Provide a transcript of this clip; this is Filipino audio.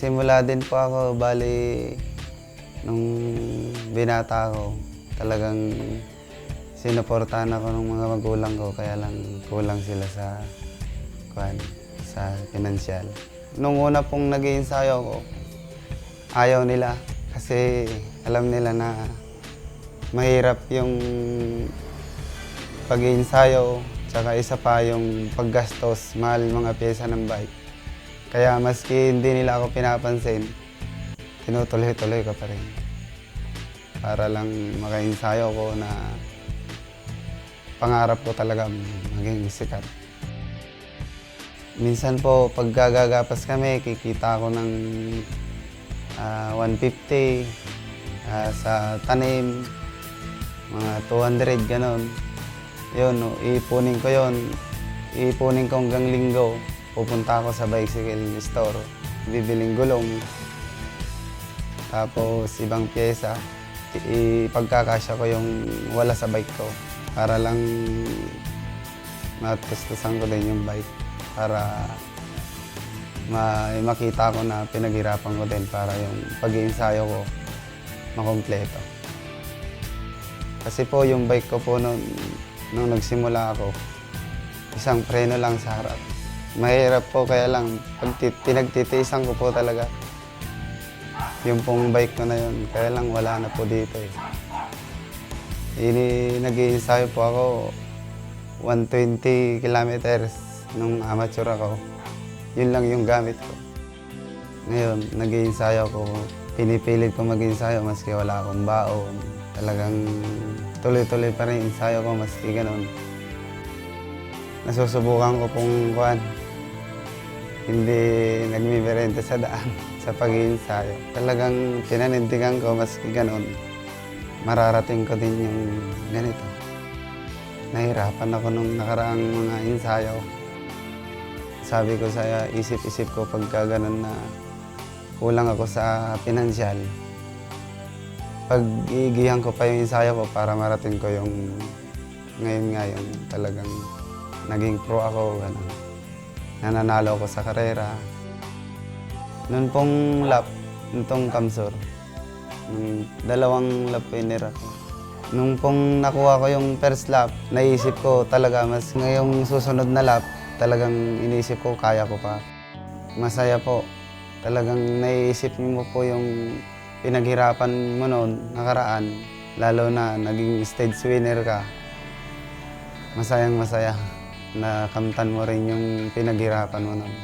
Nagsimula din po ako, bali, nung binata ako, talagang sinuportahan ako ng mga magulang ko, kaya lang kulang sila sa pinansyal. Nung una pong nag-iensayo ako, ayaw nila kasi alam nila na mahirap yung pag-iensayo, tsaka isa pa yung paggastos, mahal mga pyesa ng bike. Kaya maski hindi nila ako pinapansin, tinutuloy-tuloy ko pa rin. Para lang maka-ensayo ko na pangarap ko talaga maging sikat. Minsan po, pag gagagas kami, kikita ko ng 150 sa tanim, mga 200, ganon. Yun, iipunin ko yun. Iipunin ko hanggang linggo. Pupunta ako sa bicycle store, bibiling gulong. Tapos ibang pyesa, ipagkakasya ko yung wala sa bike ko. Para lang matustusan ko din yung bike. Para makita ko na pinaghirapan ko din para yung pag-iensayo ko makompleto. Kasi po yung bike ko po nung nagsimula ako, isang preno lang sa harap. Mahirap po, kaya lang pinagtitiisan ko po talaga yung pong bike ko na yun. Kaya lang wala na po dito eh. Nag-iensayo po ako 120 kilometers nung amateur ako. Yun lang yung gamit ko. Ngayon, nag-iensayo ko. Pinipilit ko mag-ensayo maski wala akong baon. Talagang tuloy-tuloy pa rin ensayo ko maski ganun. Nasusubukan ko pong hindi nagmimerente sa daan sa pag-iensayo. Talagang pinanindigan ko maski ganun. Mararating ko din yung ganito. Nahirapan ako nung nakaraang mga ensayo. Sabi ko sa isip-isip ko pagka ganun na kulang ako sa pinansyal. Pag-iigihan ko pa yung ensayo ko para marating ko yung ngayon talagang naging pro ako. Ganun. Nananalo ako sa karera. Noon pong lap, nitong Kamsur, dalawang lap winner ako. Nung pong nakuha ko yung first lap, naisip ko talaga mas ngayong susunod na lap, talagang inisip ko kaya ko pa. Masaya po. Talagang naiisip mo po yung pinaghirapan mo noon, nakaraan, lalo na naging stage winner ka. Masayang masaya. Nakamtan mo rin yung pinaghirapan mo noon.